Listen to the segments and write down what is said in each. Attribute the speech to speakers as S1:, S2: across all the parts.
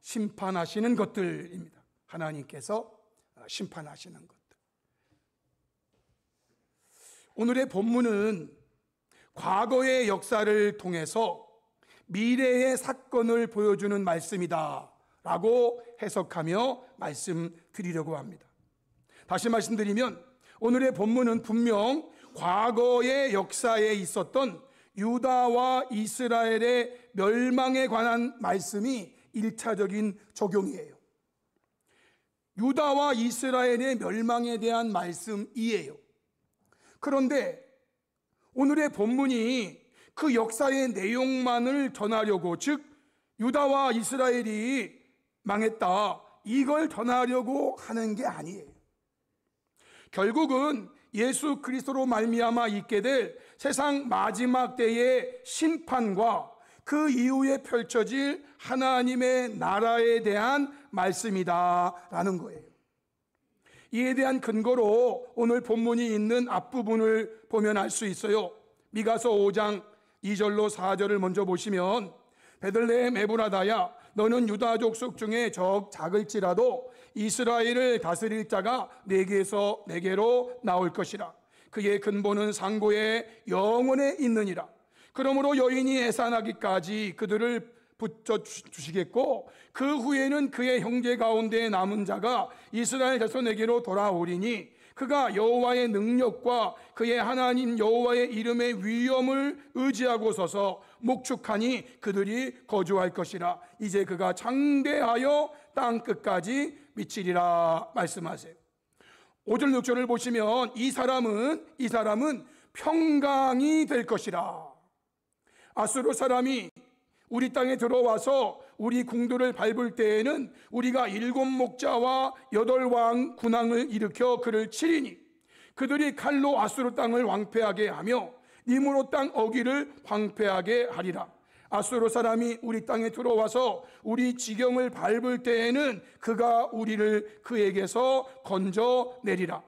S1: 심판하시는 것들입니다. 하나님께서 심판하시는 것들. 오늘의 본문은 과거의 역사를 통해서 미래의 사건을 보여주는 말씀이다 라고 해석하며 말씀드리려고 합니다. 다시 말씀드리면 오늘의 본문은 분명 과거의 역사에 있었던 유다와 이스라엘의 멸망에 관한 말씀이 1차적인 적용이에요. 유다와 이스라엘의 멸망에 대한 말씀이에요. 그런데 오늘의 본문이 그 역사의 내용만을 전하려고, 즉 유다와 이스라엘이 망했다, 이걸 전하려고 하는 게 아니에요. 결국은 예수 그리스도로 말미암아 있게 될 세상 마지막 때의 심판과 그 이후에 펼쳐질 하나님의 나라에 대한 말씀이다라는 거예요. 이에 대한 근거로 오늘 본문이 있는 앞부분을 보면 알 수 있어요. 미가서 5장 2절로 4절을 먼저 보시면, 베들레헴 에브라다야, 너는 유다 족속 중에 작을지라도 이스라엘을 다스릴 자가 내게서 내게로 나올 것이라. 그의 근본은 상고의 영원에 있느니라. 그러므로 여인이 해산하기까지 그들을 붙여주시겠고, 그 후에는 그의 형제 가운데 남은 자가 이스라엘 자손에게로 돌아오리니 그가 여호와의 능력과 그의 하나님 여호와의 이름의 위엄을 의지하고 서서 목축하니 그들이 거주할 것이라. 이제 그가 장대하여 땅 끝까지 미치리라 말씀하세요. 5절 6절을 보시면 이 사람은 평강이 될 것이라. 아수르 사람이 우리 땅에 들어와서 우리 궁들을 밟을 때에는 우리가 7 목자와 8 왕 군왕을 일으켜 그를 치리니 그들이 칼로 아수르 땅을 황폐하게 하며 니므롯 땅 어기를 황폐하게 하리라. 아수르 사람이 우리 땅에 들어와서 우리 지경을 밟을 때에는 그가 우리를 그에게서 건져내리라.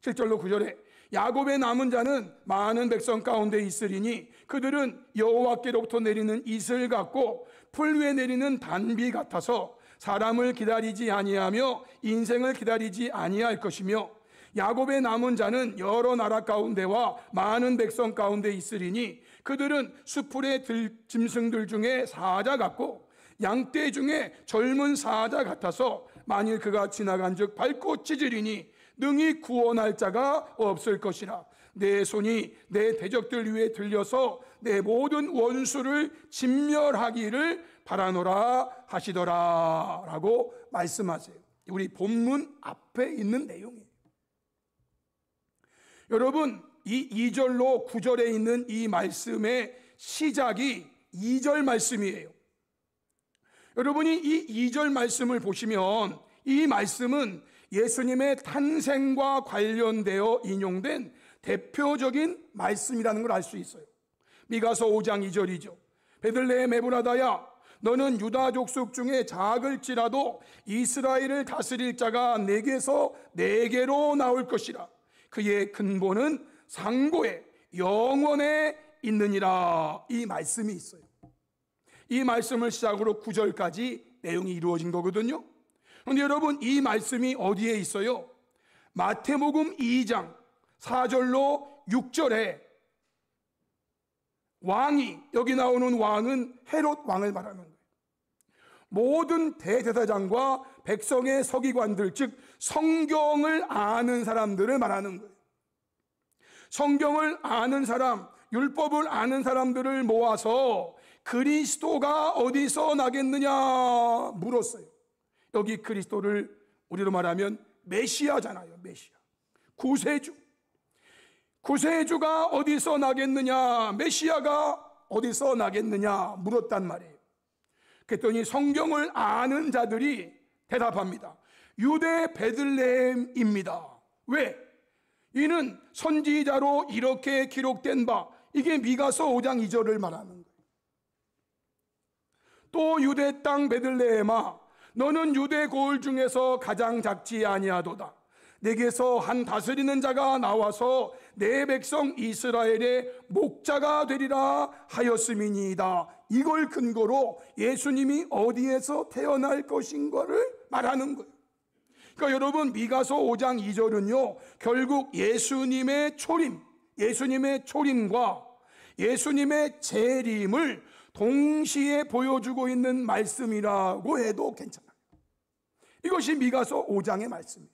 S1: 7절로 9절에 야곱의 남은 자는 많은 백성 가운데 있으리니 그들은 여호와께로부터 내리는 이슬 같고 풀 위에 내리는 단비 같아서 사람을 기다리지 아니하며 인생을 기다리지 아니할 것이며, 야곱의 남은 자는 여러 나라 가운데와 많은 백성 가운데 있으리니 그들은 수풀의 짐승들 중에 사자 같고 양떼 중에 젊은 사자 같아서 만일 그가 지나간 즉 밟고 찢으리니 능히 구원할 자가 없을 것이라. 내 손이 내 대적들 위에 들려서 내 모든 원수를 진멸하기를 바라노라 하시더라 라고 말씀하세요. 우리 본문 앞에 있는 내용이에요. 여러분, 이 2절로 9절에 있는 이 말씀의 시작이 2절 말씀이에요. 여러분이 이 2절 말씀을 보시면 이 말씀은 예수님의 탄생과 관련되어 인용된 대표적인 말씀이라는 걸 알 수 있어요. 미가서 5장 2절이죠. 베들레헴 에브라다야, 너는 유다 족속 중에 작을지라도 이스라엘을 다스릴 자가 내게서 내게로 나올 것이라. 그의 근본은 상고의 영원에 있느니라. 이 말씀이 있어요. 이 말씀을 시작으로 9절까지 내용이 이루어진 거거든요. 그런데 여러분, 이 말씀이 어디에 있어요? 마태복음 2장 4절로 6절에 왕이, 여기 나오는 왕은 헤롯 왕을 말하는 거예요. 모든 대제사장과 백성의 서기관들, 즉 성경을 아는 사람들을 말하는 거예요. 성경을 아는 사람, 율법을 아는 사람들을 모아서 그리스도가 어디서 나겠느냐 물었어요. 여기 그리스도를 우리로 말하면 메시아잖아요. 메시아, 구세주가 어디서 나겠느냐, 메시아가 어디서 나겠느냐 물었단 말이에요. 그랬더니 성경을 아는 자들이 대답합니다. 유대 베들레헴입니다. 왜? 이는 선지자로 이렇게 기록된 바, 이게 미가서 5장 2절을 말하는 거예요. 또 유대 땅 베들레헴아, 너는 유대 고을 중에서 가장 작지 아니하도다. 내게서 한 다스리는 자가 나와서 내 백성 이스라엘의 목자가 되리라 하였음이니이다. 이걸 근거로 예수님이 어디에서 태어날 것인가를 말하는 거예요. 그러니까 여러분, 미가서 5장 2절은요 결국 예수님의 초림과 예수님의 재림을 동시에 보여주고 있는 말씀이라고 해도 괜찮아요. 이것이 미가서 5장의 말씀이에요.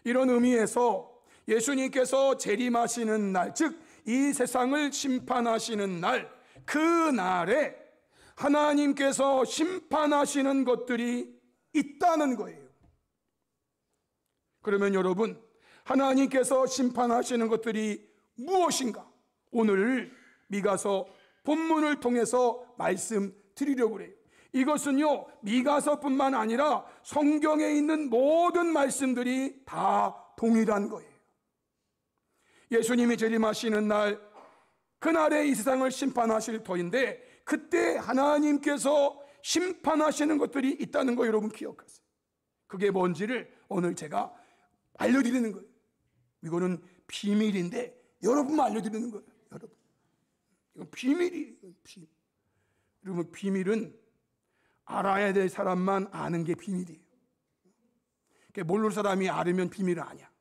S1: 이런 의미에서 예수님께서 재림하시는 날, 즉 이 세상을 심판하시는 날, 그 날에 하나님께서 심판하시는 것들이 있다는 거예요. 그러면 여러분, 하나님께서 심판하시는 것들이 무엇인가? 오늘 미가서 본문을 통해서 말씀드리려고 해요. 이것은요 미가서뿐만 아니라 성경에 있는 모든 말씀들이 다 동일한 거예요. 예수님이 재림하시는 날, 그날에 이 세상을 심판하실 터인데, 그때 하나님께서 심판하시는 것들이 있다는 거 여러분 기억하세요. 그게 뭔지를 오늘 제가 알려드리는 거예요. 이거는 비밀인데 여러분만 알려드리는 거예요. 여러분, 이건 비밀이에요. 비밀. 여러분, 비밀은 알아야 될 사람만 아는 게 비밀이에요. 모르는 사람이 알으면 비밀은 아니야.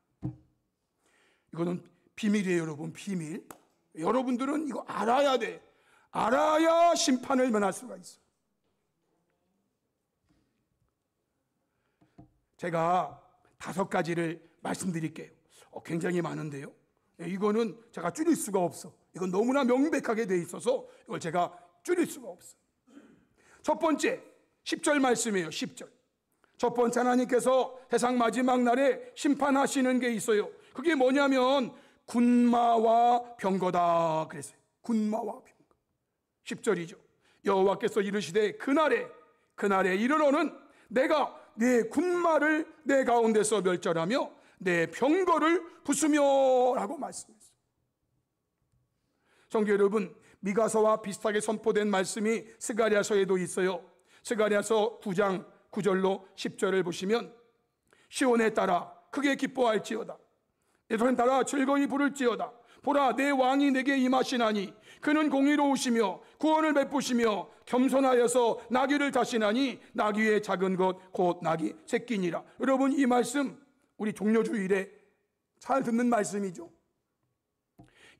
S1: 이거는 비밀이에요, 여러분. 비밀. 여러분들은 이거 알아야 돼. 알아야 심판을 면할 수가 있어. 제가 5가지를 말씀드릴게요. 굉장히 많은데요. 이거는 제가 줄일 수가 없어. 이건 너무나 명백하게 돼 있어서 이걸 제가 줄일 수가 없어. 첫 번째, 10절 말씀이에요. 10절. 첫 번째, 하나님께서 세상 마지막 날에 심판하시는 게 있어요. 그게 뭐냐면 군마와 병거다 그랬어요. 군마와 병거. 10절이죠. 여호와께서 이르시되 그날에 이르러는 내가 내 군마를 내 가운데서 멸절하며 내 병거를 부수며 라고 말씀했어요. 성도 여러분, 미가서와 비슷하게 선포된 말씀이 스가랴서에도 있어요. 스가랴서 9장 9절로 10절을 보시면, 시온에 따라 크게 기뻐할지어다, 예루살렘 따라 즐거이 부를지어다. 보라, 내 왕이 내게 임하시나니 그는 공의로우시며 구원을 베푸시며 겸손하여서 나귀를 타시나니 나귀의 작은 것 곧 나귀 새끼니라. 여러분, 이 말씀 우리 종려주일에 잘 듣는 말씀이죠.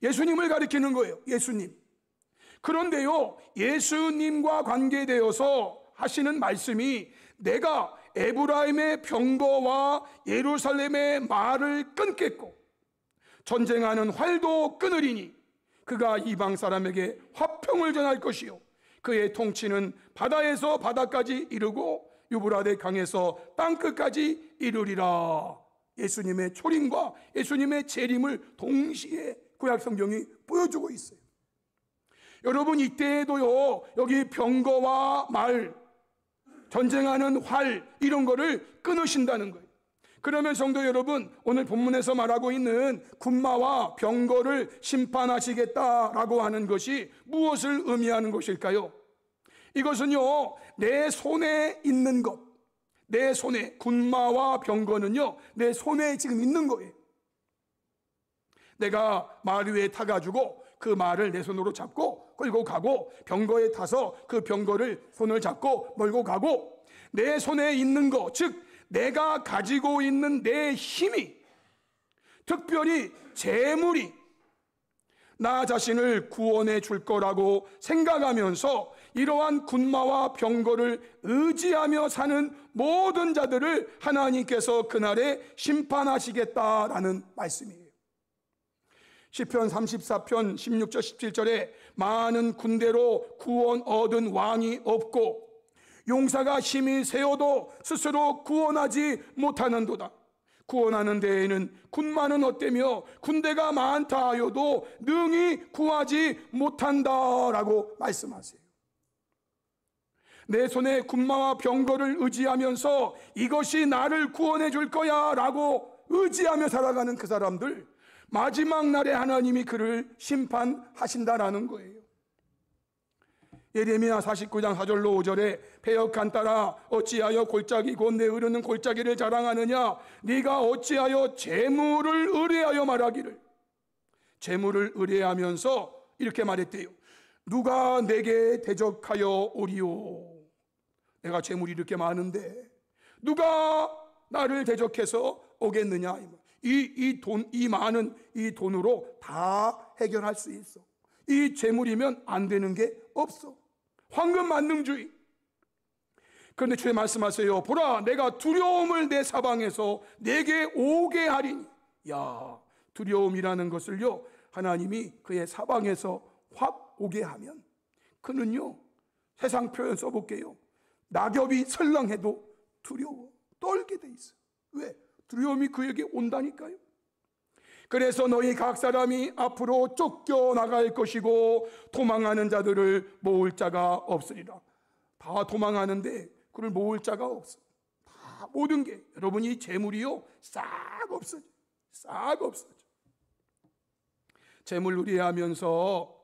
S1: 예수님을 가리키는 거예요. 예수님. 그런데요, 예수님과 관계되어서 하시는 말씀이, 내가 에브라임의 병거와 예루살렘의 말을 끊겠고 전쟁하는 활도 끊으리니 그가 이방 사람에게 화평을 전할 것이요 그의 통치는 바다에서 바다까지 이르고 유브라데 강에서 땅끝까지 이르리라. 예수님의 초림과 예수님의 재림을 동시에 구약 성경이 보여주고 있어요. 여러분, 이때에도요 여기 병거와 말, 전쟁하는 활, 이런 거를 끊으신다는 거예요. 그러면 성도 여러분, 오늘 본문에서 말하고 있는 군마와 병거를 심판하시겠다라고 하는 것이 무엇을 의미하는 것일까요? 이것은요, 내 손에 있는 것, 내 손에, 군마와 병거는요 내 손에 지금 있는 거예요. 내가 말 위에 타가지고 그 말을 내 손으로 잡고 끌고 가고, 병거에 타서 그 병거를 손을 잡고 몰고 가고, 내 손에 있는 것, 즉 내가 가지고 있는 내 힘이, 특별히 재물이 나 자신을 구원해 줄 거라고 생각하면서 이러한 군마와 병거를 의지하며 사는 모든 자들을 하나님께서 그날에 심판하시겠다라는 말씀이에요. 시편 34편 16절 17절에 많은 군대로 구원 얻은 왕이 없고 용사가 힘이 세어도 스스로 구원하지 못하는도다. 구원하는 데에는 군마는 어때며 군대가 많다 하여도 능히 구하지 못한다라고 말씀하세요. 내 손에 군마와 병거를 의지하면서 이것이 나를 구원해 줄 거야 라고 의지하며 살아가는 그 사람들, 마지막 날에 하나님이 그를 심판하신다라는 거예요. 예레미야 49장 4절로 5절에 패역한 딸아 어찌하여 골짜기 곧 내 흐르는 골짜기를 자랑하느냐, 네가 어찌하여 재물을 의뢰하여 말하기를. 재물을 의뢰하면서 이렇게 말했대요. 누가 내게 대적하여 오리요? 내가 재물이 이렇게 많은데 누가 나를 대적해서 오겠느냐? 이 많은 이 돈으로 다 해결할 수 있어. 이 재물이면 안 되는 게 없어. 황금 만능주의. 그런데 주님 말씀하세요. 보라, 내가 두려움을 내 사방에서 내게 오게 하리니. 야, 두려움이라는 것을요, 하나님이 그의 사방에서 확 오게 하면 그는요, 세상 표현 써볼게요. 낙엽이 설렁해도 두려워 떨게 돼 있어. 왜? 두려움이 그에게 온다니까요. 그래서 너희 각 사람이 앞으로 쫓겨나갈 것이고 도망하는 자들을 모을 자가 없으리라. 다 도망하는데 그를 모을 자가 없어. 다 모든 게 여러분이 재물이요 싹 없어져. 싹 없어져. 재물 의뢰하면서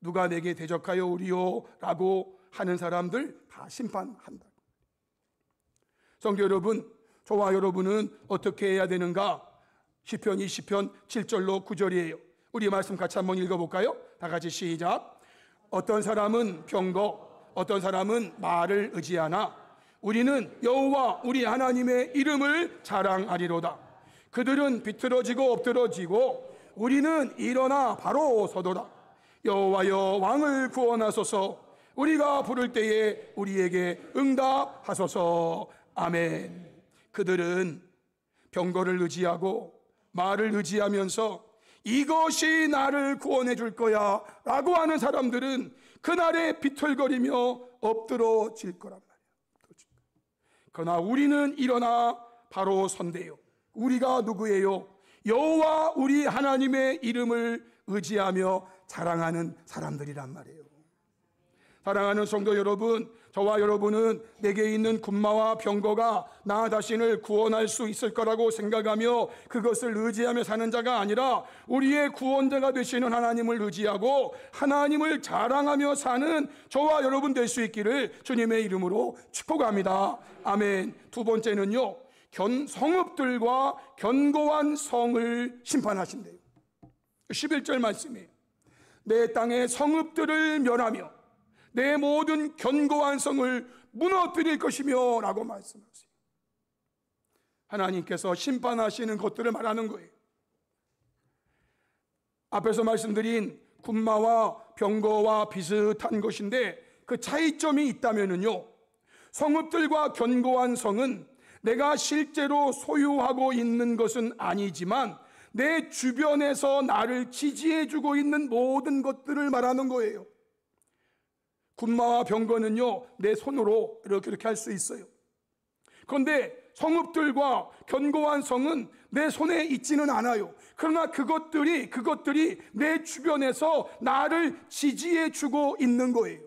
S1: 누가 내게 대적하여 오리요? 라고 하는 사람들 다 심판한다. 성도 여러분, 저와 여러분은 어떻게 해야 되는가? 시편 20편 7절로 9절이에요. 우리 말씀 같이 한번 읽어볼까요? 다 같이 시작. 어떤 사람은 병거, 어떤 사람은 말을 의지하나 우리는 여호와 우리 하나님의 이름을 자랑하리로다. 그들은 비틀어지고 엎드러지고 우리는 일어나 바로 서도다. 여호와여 왕을 구원하소서. 우리가 부를 때에 우리에게 응답하소서. 아멘. 그들은 병거를 의지하고 말을 의지하면서 이것이 나를 구원해 줄 거야 라고 하는 사람들은 그날에 비틀거리며 엎드러질 거란 말이야. 그러나 우리는 일어나 바로 선대요. 우리가 누구예요? 여호와 우리 하나님의 이름을 의지하며 자랑하는 사람들이란 말이에요. 사랑하는 성도 여러분, 저와 여러분은 내게 있는 군마와 병거가 나 자신을 구원할 수 있을 거라고 생각하며 그것을 의지하며 사는 자가 아니라 우리의 구원자가 되시는 하나님을 의지하고 하나님을 자랑하며 사는 저와 여러분 될 수 있기를 주님의 이름으로 축복합니다. 아멘. 두 번째는요, 성읍들과 견고한 성을 심판하신대요. 11절 말씀이에요. 내 땅의 성읍들을 멸하며 내 모든 견고한 성을 무너뜨릴 것이며 라고 말씀하세요. 하나님께서 심판하시는 것들을 말하는 거예요. 앞에서 말씀드린 군마와 병거와 비슷한 것인데 그 차이점이 있다면요, 성읍들과 견고한 성은 내가 실제로 소유하고 있는 것은 아니지만 내 주변에서 나를 지지해주고 있는 모든 것들을 말하는 거예요. 군마와 병거는요, 내 손으로 이렇게 할 수 있어요. 그런데 성읍들과 견고한 성은 내 손에 있지는 않아요. 그러나 그것들이 내 주변에서 나를 지지해주고 있는 거예요.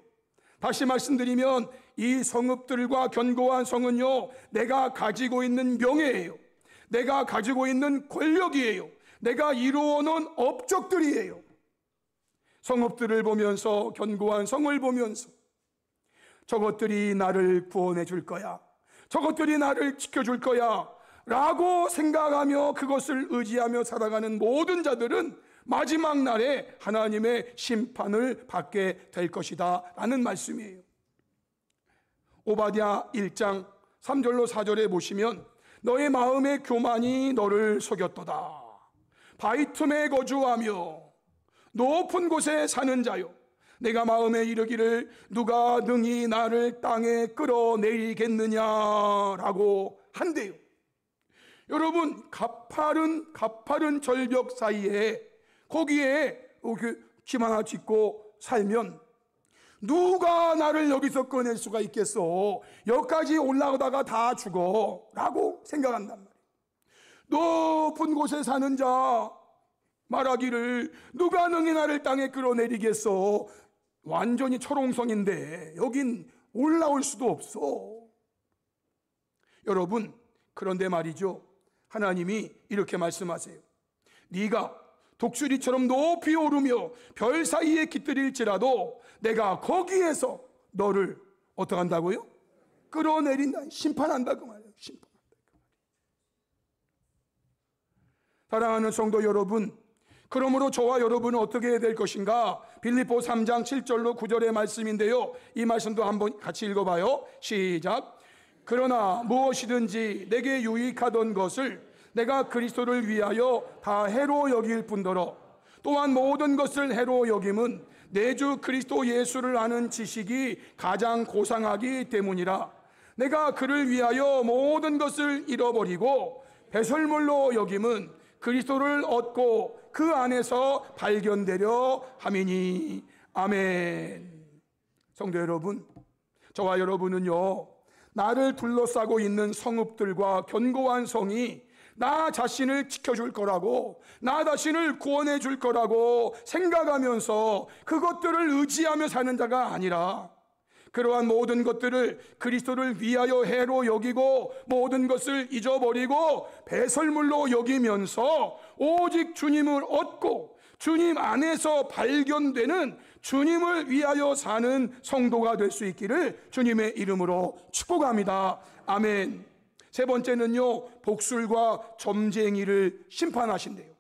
S1: 다시 말씀드리면 이 성읍들과 견고한 성은요, 내가 가지고 있는 명예예요. 내가 가지고 있는 권력이에요. 내가 이루어놓은 업적들이에요. 성읍들을 보면서, 견고한 성을 보면서 저것들이 나를 구원해 줄 거야, 저것들이 나를 지켜줄 거야 라고 생각하며 그것을 의지하며 살아가는 모든 자들은 마지막 날에 하나님의 심판을 받게 될 것이다 라는 말씀이에요. 오바댜 1장 3절로 4절에 보시면 너의 마음의 교만이 너를 속였도다. 바위 틈에 거주하며 높은 곳에 사는 자요, 내가 마음에 이르기를 누가 능히 나를 땅에 끌어내리겠느냐라고 한대요. 여러분, 가파른 절벽 사이에 거기에 집 하나 짓고 살면 누가 나를 여기서 꺼낼 수가 있겠어? 여기까지 올라오다가 다 죽어 라고 생각한단 말이에요. 높은 곳에 사는 자 말하기를 누가 능히 나를 땅에 끌어내리겠어? 완전히 철옹성인데 여긴 올라올 수도 없어. 여러분, 그런데 말이죠, 하나님이 이렇게 말씀하세요. 네가 독수리처럼 높이 오르며 별 사이에 깃들일지라도 내가 거기에서 너를 어떻게 한다고요? 끌어내린다. 심판한다 그 말이에요. 심판한다 그 말이에요. 사랑하는 성도 여러분, 그러므로 저와 여러분은 어떻게 해야 될 것인가? 빌립보 3장 7절로 9절의 말씀인데요, 이 말씀도 한번 같이 읽어봐요. 시작. 그러나 무엇이든지 내게 유익하던 것을 내가 그리스도를 위하여 다 해로 여길 뿐더러 또한 모든 것을 해로 여김은 내 주 그리스도 예수를 아는 지식이 가장 고상하기 때문이라. 내가 그를 위하여 모든 것을 잃어버리고 배설물로 여김은 그리스도를 얻고 그 안에서 발견되려 함이니. 아멘. 성도 여러분, 저와 여러분은요, 나를 둘러싸고 있는 성읍들과 견고한 성이 나 자신을 지켜줄 거라고, 나 자신을 구원해 줄 거라고 생각하면서 그것들을 의지하며 사는 자가 아니라, 그러한 모든 것들을 그리스도를 위하여 해로 여기고 모든 것을 잊어버리고 배설물로 여기면서 오직 주님을 얻고 주님 안에서 발견되는 주님을 위하여 사는 성도가 될 수 있기를 주님의 이름으로 축복합니다. 아멘. 세 번째는요, 복술과 점쟁이를 심판하신대요.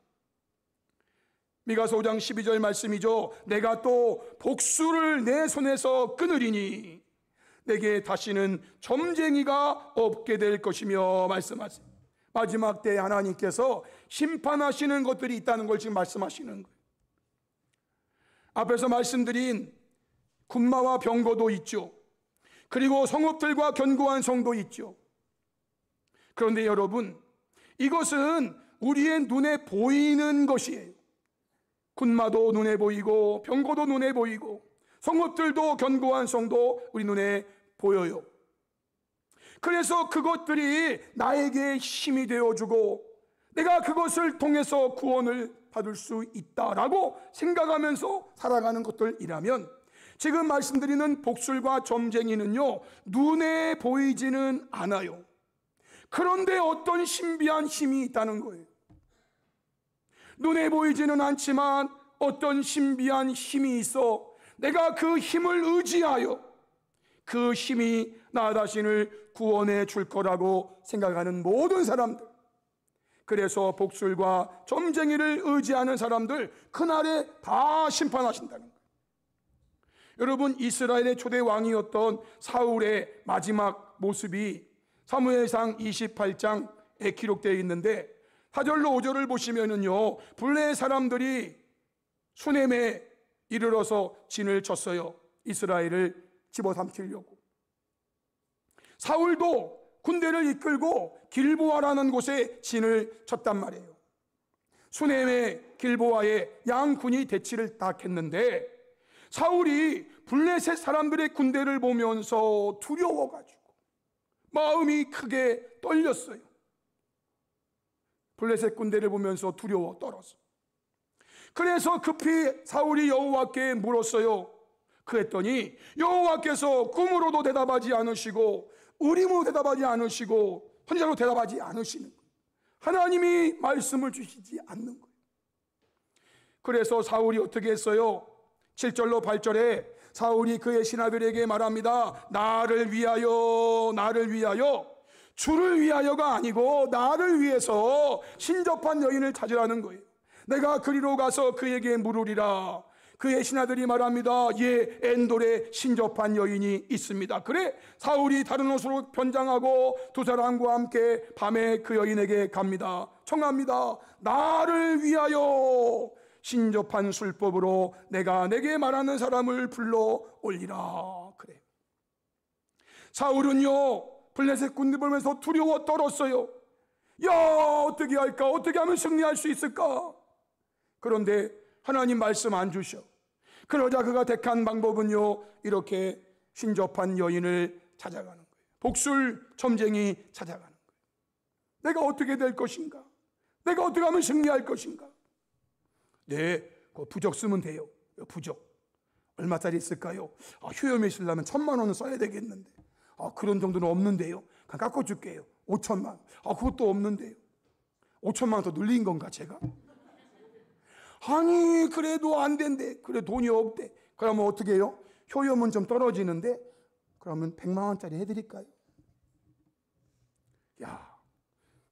S1: 미가서 5장 12절 말씀이죠. 내가 또 복술을 내 손에서 끊으리니 내게 다시는 점쟁이가 없게 될 것이며 말씀하세요. 마지막 때에 하나님께서 심판하시는 것들이 있다는 걸 지금 말씀하시는 거예요. 앞에서 말씀드린 군마와 병거도 있죠. 그리고 성읍들과 견고한 성도 있죠. 그런데 여러분, 이것은 우리의 눈에 보이는 것이에요. 군마도 눈에 보이고 병거도 눈에 보이고 성읍들도 견고한 성도 우리 눈에 보여요. 그래서 그것들이 나에게 힘이 되어주고 내가 그것을 통해서 구원을 받을 수 있다라고 생각하면서 살아가는 것들이라면, 지금 말씀드리는 복술과 점쟁이는요, 눈에 보이지는 않아요. 그런데 어떤 신비한 힘이 있다는 거예요. 눈에 보이지는 않지만 어떤 신비한 힘이 있어 내가 그 힘을 의지하여 그 힘이 나 자신을 구원해 줄 거라고 생각하는 모든 사람들, 그래서 복술과 점쟁이를 의지하는 사람들 그날에 다 심판하신다는 거예요. 여러분, 이스라엘의 초대 왕이었던 사울의 마지막 모습이 사무엘상 28장에 기록되어 있는데 4절로 5절을 보시면은요, 블레 사람들이 수넴에 이르러서 진을 쳤어요. 이스라엘을 집어삼키려고. 사울도 군대를 이끌고 길보아라는 곳에 진을 쳤단 말이에요. 수넴의 길보아에 양군이 대치를 딱 했는데 사울이 블레셋 사람들의 군대를 보면서 두려워가지고 마음이 크게 떨렸어요. 블레셋 군대를 보면서 두려워 떨었어. 그래서 급히 사울이 여호와께 물었어요. 그랬더니 여호와께서 꿈으로도 대답하지 않으시고 의림으로 대답하지 않으시고 선지자로 대답하지 않으시는 거예요. 하나님이 말씀을 주시지 않는 거예요. 그래서 사울이 어떻게 했어요? 7절로 8절에 사울이 그의 신하들에게 말합니다. 나를 위하여 주를 위하여가 아니고 나를 위해서 신접한 여인을 찾으라는 거예요. 내가 그리로 가서 그에게 물으리라. 그의 신하들이 말합니다. 예, 엔돌에 신접한 여인이 있습니다. 그래, 사울이 다른 옷으로 변장하고 두 사람과 함께 밤에 그 여인에게 갑니다. 청합니다. 나를 위하여 신접한 술법으로 내가 내게 말하는 사람을 불러 올리라. 그래. 사울은요, 블레셋 군대 보면서 두려워 떨었어요. 야, 어떻게 할까? 어떻게 하면 승리할 수 있을까? 그런데 하나님 말씀 안 주셔. 그러자 그가 택한 방법은요, 이렇게 신접한 여인을 찾아가는 거예요. 복술 점쟁이 찾아가는 거예요. 내가 어떻게 될 것인가? 내가 어떻게 하면 승리할 것인가? 네, 그 부적 쓰면 돼요. 부적 얼마짜리 쓸까요? 효염에 쓰려면 1,000만 원은 써야 되겠는데, 그런 정도는 없는데요. 그냥 깎아줄게요. 5천만 원. 그것도 없는데요. 5천만 원 더 늘린 건가 제가? 아니, 그래도 안 된대. 그래, 돈이 없대. 그러면 어떻게 해요? 효염은 좀 떨어지는데 그러면 100만 원짜리 해드릴까요? 야,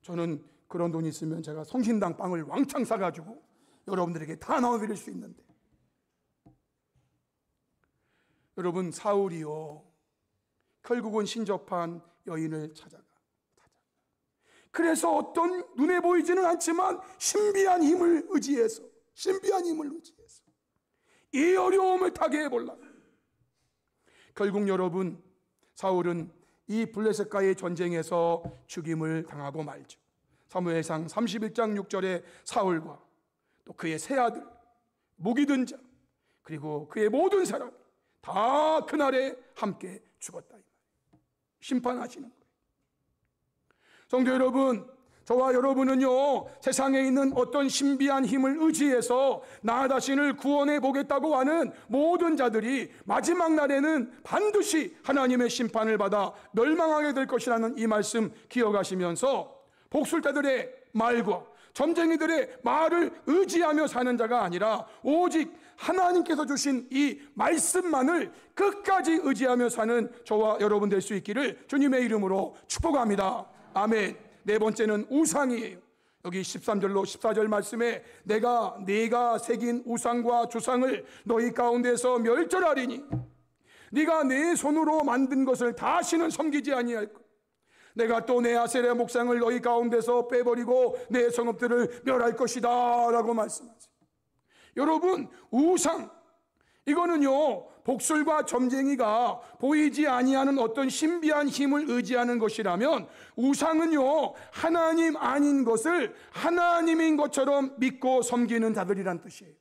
S1: 저는 그런 돈 있으면 제가 성신당 빵을 왕창 사가지고 여러분들에게 다 나눠드릴 수 있는데, 여러분, 사울이요 결국은 신접한 여인을 찾아가. 그래서 어떤 눈에 보이지는 않지만 신비한 힘을 의지해서 이 어려움을 타게 해볼라. 결국 여러분, 사울은 이 블레셋과의 전쟁에서 죽임을 당하고 말죠. 사무엘상 31장 6절에 사울과 또 그의 세 아들, 목이 든 자, 그리고 그의 모든 사람 다 그날에 함께 죽었다. 심판하시는 거예요. 성도 여러분, 저와 여러분은요, 세상에 있는 어떤 신비한 힘을 의지해서 나 자신을 구원해 보겠다고 하는 모든 자들이 마지막 날에는 반드시 하나님의 심판을 받아 멸망하게 될 것이라는 이 말씀 기억하시면서 복술자들의 말과 점쟁이들의 말을 의지하며 사는 자가 아니라 오직 하나님께서 주신 이 말씀만을 끝까지 의지하며 사는 저와 여러분 될 수 있기를 주님의 이름으로 축복합니다. 아멘. 네 번째는 우상이에요. 여기 13절로 14절 말씀에 내가 새긴 우상과 주상을 너희 가운데서 멸절하리니 네가 내 손으로 만든 것을 다시는 섬기지 아니할 것. 내가 또 내 아세라 목상을 너희 가운데서 빼버리고 내 성읍들을 멸할 것이다 라고 말씀하세요. 여러분, 우상, 이거는요 복술과 점쟁이가 보이지 아니하는 어떤 신비한 힘을 의지하는 것이라면, 우상은요 하나님 아닌 것을 하나님인 것처럼 믿고 섬기는 자들이란 뜻이에요.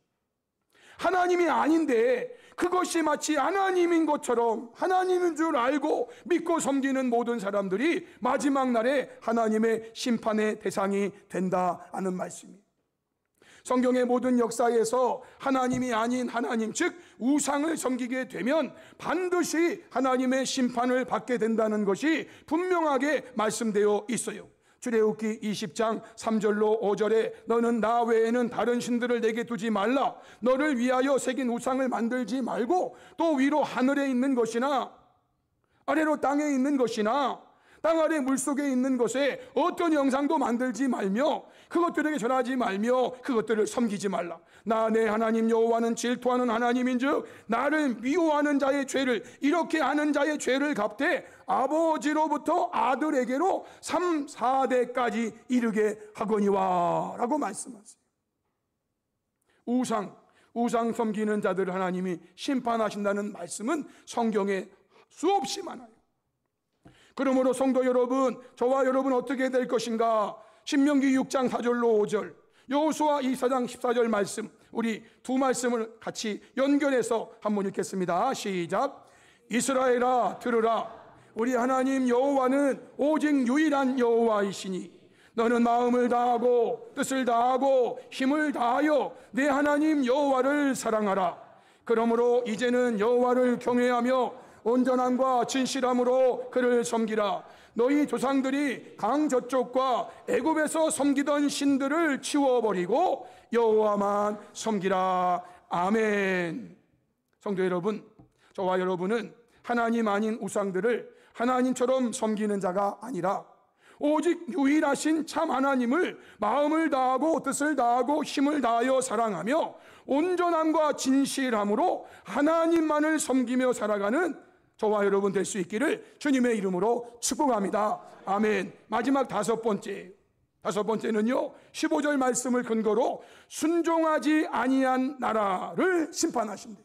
S1: 하나님이 아닌데 그것이 마치 하나님인 것처럼 하나님인 줄 알고 믿고 섬기는 모든 사람들이 마지막 날에 하나님의 심판의 대상이 된다는 말씀이에요. 성경의 모든 역사에서 하나님이 아닌 하나님, 즉 우상을 섬기게 되면 반드시 하나님의 심판을 받게 된다는 것이 분명하게 말씀되어 있어요. 출애굽기 20장 3절로 5절에 너는 나 외에는 다른 신들을 내게 두지 말라. 너를 위하여 새긴 우상을 만들지 말고 또 위로 하늘에 있는 것이나 아래로 땅에 있는 것이나 땅 아래 물속에 있는 것에 어떤 형상도 만들지 말며 그것들에게 절하지 말며 그것들을 섬기지 말라. 나 내 하나님 여호와는 질투하는 하나님인즉 나를 미워하는 자의 죄를, 이렇게 하는 자의 죄를 갚되 아버지로부터 아들에게로 3, 4대까지 이르게 하거니와 라고 말씀하세요. 우상 섬기는 자들을 하나님이 심판하신다는 말씀은 성경에 수없이 많아요. 그러므로 성도 여러분, 저와 여러분 어떻게 될 것인가? 신명기 6장 4절로 5절, 여호수아 2장 14절 말씀, 우리 두 말씀을 같이 연결해서 한번 읽겠습니다. 시작. 이스라엘아 들으라. 우리 하나님 여호와는 오직 유일한 여호와이시니 너는 마음을 다하고 뜻을 다하고 힘을 다하여 내 하나님 여호와를 사랑하라. 그러므로 이제는 여호와를 경외하며 온전함과 진실함으로 그를 섬기라. 너희 조상들이 강 저쪽과 애굽에서 섬기던 신들을 치워버리고 여호와만 섬기라. 아멘. 성도 여러분, 저와 여러분은 하나님 아닌 우상들을 하나님처럼 섬기는 자가 아니라 오직 유일하신 참 하나님을 마음을 다하고 뜻을 다하고 힘을 다하여 사랑하며 온전함과 진실함으로 하나님만을 섬기며 살아가는 저와 여러분 될 수 있기를 주님의 이름으로 축복합니다. 아멘. 마지막 다섯 번째는요 15절 말씀을 근거로 순종하지 아니한 나라를 심판하신대요.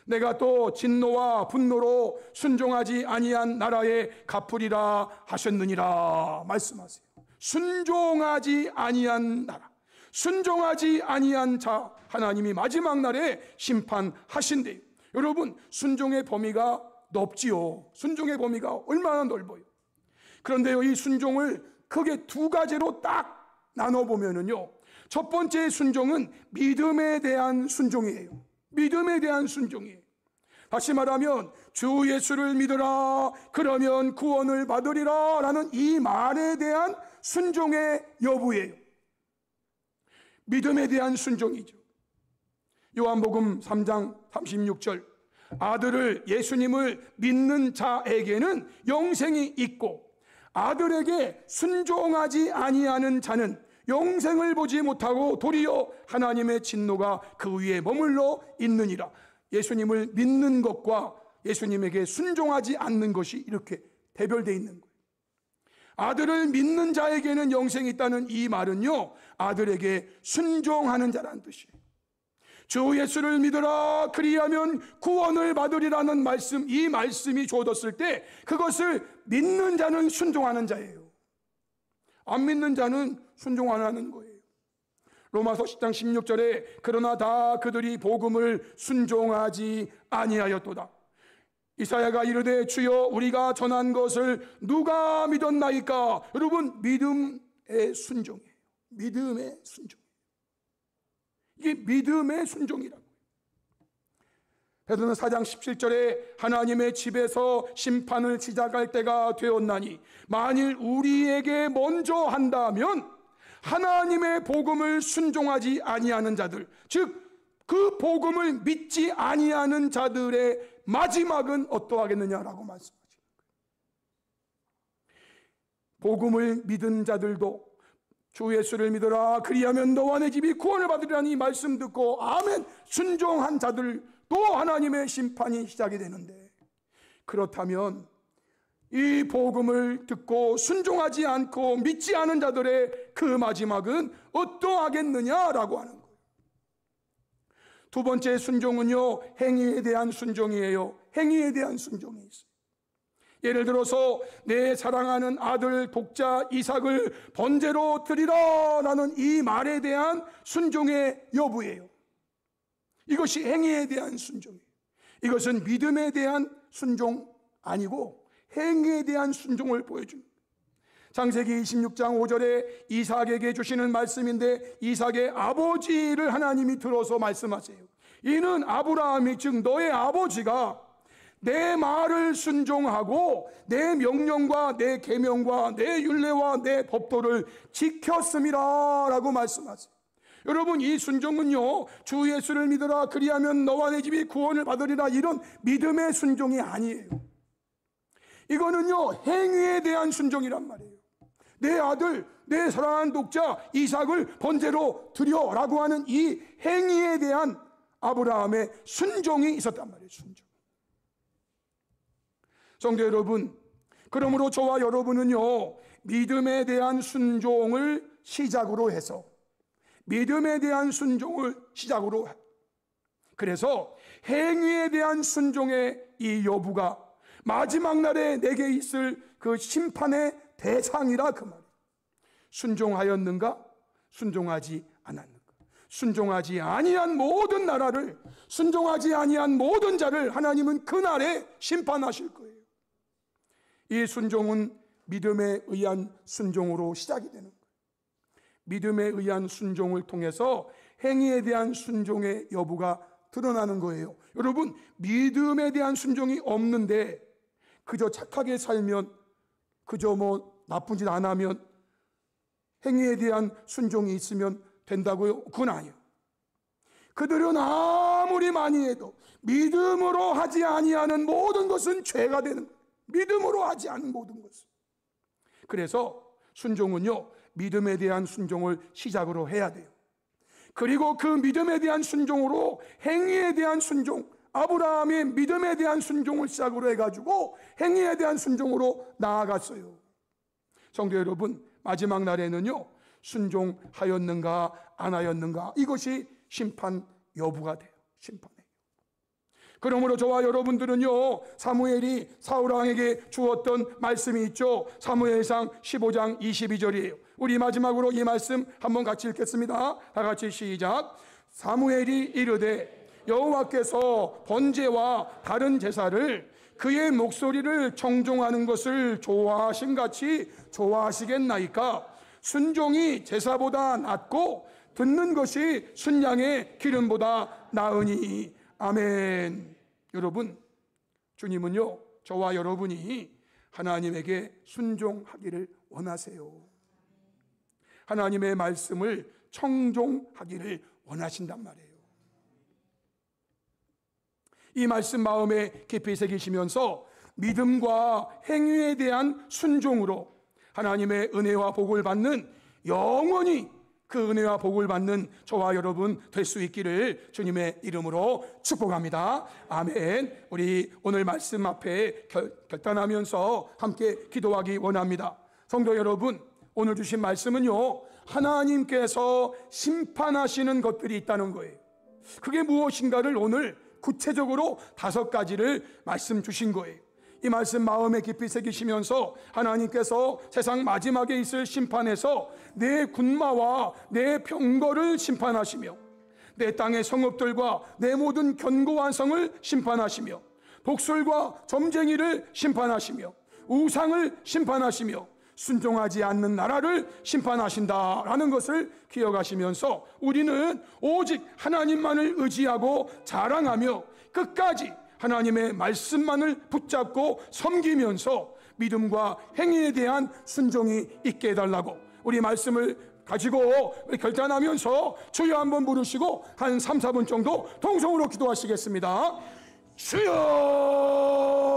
S1: 내가 또 진노와 분노로 순종하지 아니한 나라에 갚으리라 하셨느니라 말씀하세요. 순종하지 아니한 나라, 순종하지 아니한 자, 하나님이 마지막 날에 심판하신대요. 여러분, 순종의 범위가 넓지요. 순종의 범위가 얼마나 넓어요. 그런데요, 이 순종을 크게 두 가지로 딱 나눠보면은요, 첫 번째 순종은 믿음에 대한 순종이에요. 믿음에 대한 순종이에요. 다시 말하면 주 예수를 믿으라 그러면 구원을 받으리라 라는 이 말에 대한 순종의 여부예요. 믿음에 대한 순종이죠. 요한복음 3장 36절, 아들을 예수님을 믿는 자에게는 영생이 있고 아들에게 순종하지 아니하는 자는 영생을 보지 못하고 도리어 하나님의 진노가 그 위에 머물러 있느니라. 예수님을 믿는 것과 예수님에게 순종하지 않는 것이 이렇게 대별되어 있는 거예요. 아들을 믿는 자에게는 영생이 있다는 이 말은요, 아들에게 순종하는 자라는 뜻이에요. 주 예수를 믿으라 그리하면 구원을 받으리라는 말씀, 이 말씀이 주어졌을 때 그것을 믿는 자는 순종하는 자예요. 안 믿는 자는 순종 안 하는 거예요. 로마서 10장 16절에 그러나 다 그들이 복음을 순종하지 아니하였도다. 이사야가 이르되 주여 우리가 전한 것을 누가 믿었나이까? 여러분, 믿음의 순종이에요. 믿음의 순종. 이게 믿음의 순종이라고. 베드로는 4장 17절에 하나님의 집에서 심판을 시작할 때가 되었나니 만일 우리에게 먼저 한다면 하나님의 복음을 순종하지 아니하는 자들, 즉 그 복음을 믿지 아니하는 자들의 마지막은 어떠하겠느냐라고 말씀하시는 거예요. 복음을 믿은 자들도 주 예수를 믿어라 그리하면 너와 내 집이 구원을 받으리라니 말씀 듣고 아멘 순종한 자들도 하나님의 심판이 시작이 되는데, 그렇다면 이 복음을 듣고 순종하지 않고 믿지 않은 자들의 그 마지막은 어떠하겠느냐라고 하는 거예요. 두 번째 순종은요, 행위에 대한 순종이에요. 행위에 대한 순종이 있어요. 예를 들어서 내 사랑하는 아들 독자 이삭을 번제로 드리라 라는 이 말에 대한 순종의 여부예요. 이것이 행위에 대한 순종이에요. 이것은 믿음에 대한 순종 아니고 행위에 대한 순종을 보여줍니다. 창세기 26장 5절에 이삭에게 주시는 말씀인데 이삭의 아버지를 하나님이 들어서 말씀하세요. 이는 아브라함이, 즉 너의 아버지가 내 말을 순종하고 내 명령과 내 계명과 내 율례와 내 법도를 지켰음이라 라고 말씀하세요. 여러분, 이 순종은요, 주 예수를 믿어라 그리하면 너와 내 집이 구원을 받으리라 이런 믿음의 순종이 아니에요. 이거는요, 행위에 대한 순종이란 말이에요. 내 아들, 내 사랑하는 독자 이삭을 번제로 드려라고 하는 이 행위에 대한 아브라함의 순종이 있었단 말이에요. 순종. 성도 여러분, 그러므로 저와 여러분은요, 믿음에 대한 순종을 시작으로 해서 믿음에 대한 순종을 시작으로, 그래서 행위에 대한 순종의 이 여부가 마지막 날에 내게 있을 그 심판의 대상이라 그 말이에요. 순종하였는가? 순종하지 않았는가? 순종하지 아니한 모든 나라를, 순종하지 아니한 모든 자를 하나님은 그날에 심판하실 거예요. 이 순종은 믿음에 의한 순종으로 시작이 되는 거예요. 믿음에 의한 순종을 통해서 행위에 대한 순종의 여부가 드러나는 거예요. 여러분, 믿음에 대한 순종이 없는데 그저 착하게 살면, 그저 나쁜 짓 안 하면 행위에 대한 순종이 있으면 된다고요? 그건 아니에요. 그들은 아무리 많이 해도 믿음으로 하지 아니하는 모든 것은 죄가 되는 거예요. 믿음으로 하지 않은 모든 것은. 그래서 순종은요, 믿음에 대한 순종을 시작으로 해야 돼요. 그리고 그 믿음에 대한 순종으로 행위에 대한 순종, 아브라함이 믿음에 대한 순종을 시작으로 해가지고 행위에 대한 순종으로 나아갔어요. 성도 여러분, 마지막 날에는요, 순종하였는가 안 하였는가, 이것이 심판 여부가 돼요. 심판의 여부. 그러므로 저와 여러분들은요, 사무엘이 사울왕에게 주었던 말씀이 있죠. 사무엘상 15장 22절이에요. 우리 마지막으로 이 말씀 한번 같이 읽겠습니다. 다 같이 시작. 사무엘이 이르되 여호와께서 번제와 다른 제사를 그의 목소리를 청종하는 것을 좋아하신같이 좋아하시겠나이까? 순종이 제사보다 낫고 듣는 것이 순양의 기름보다 나으니. 아멘. 여러분, 주님은요, 저와 여러분이 하나님에게 순종하기를 원하세요. 하나님의 말씀을 청종하기를 원하신단 말이에요. 이 말씀 마음에 깊이 새기시면서 믿음과 행위에 대한 순종으로 하나님의 은혜와 복을 받는 영원히 그 은혜와 복을 받는 저와 여러분 될 수 있기를 주님의 이름으로 축복합니다. 아멘. 우리 오늘 말씀 앞에 결단하면서 함께 기도하기 원합니다. 성도 여러분, 오늘 주신 말씀은요, 하나님께서 심판하시는 것들이 있다는 거예요. 그게 무엇인가를 오늘 구체적으로 5가지를 말씀 주신 거예요. 이 말씀 마음에 깊이 새기시면서 하나님께서 세상 마지막에 있을 심판에서 내 군마와 내 병거를 심판하시며 내 땅의 성읍들과 내 모든 견고한 성을 심판하시며 독술과 점쟁이를 심판하시며 우상을 심판하시며 순종하지 않는 나라를 심판하신다라는 것을 기억하시면서 우리는 오직 하나님만을 의지하고 자랑하며 끝까지 하나님의 말씀만을 붙잡고 섬기면서 믿음과 행위에 대한 순종이 있게 해달라고 우리 말씀을 가지고 결단하면서 주여 한번 부르시고 한 3, 4분 정도 통성으로 기도하시겠습니다. 주여!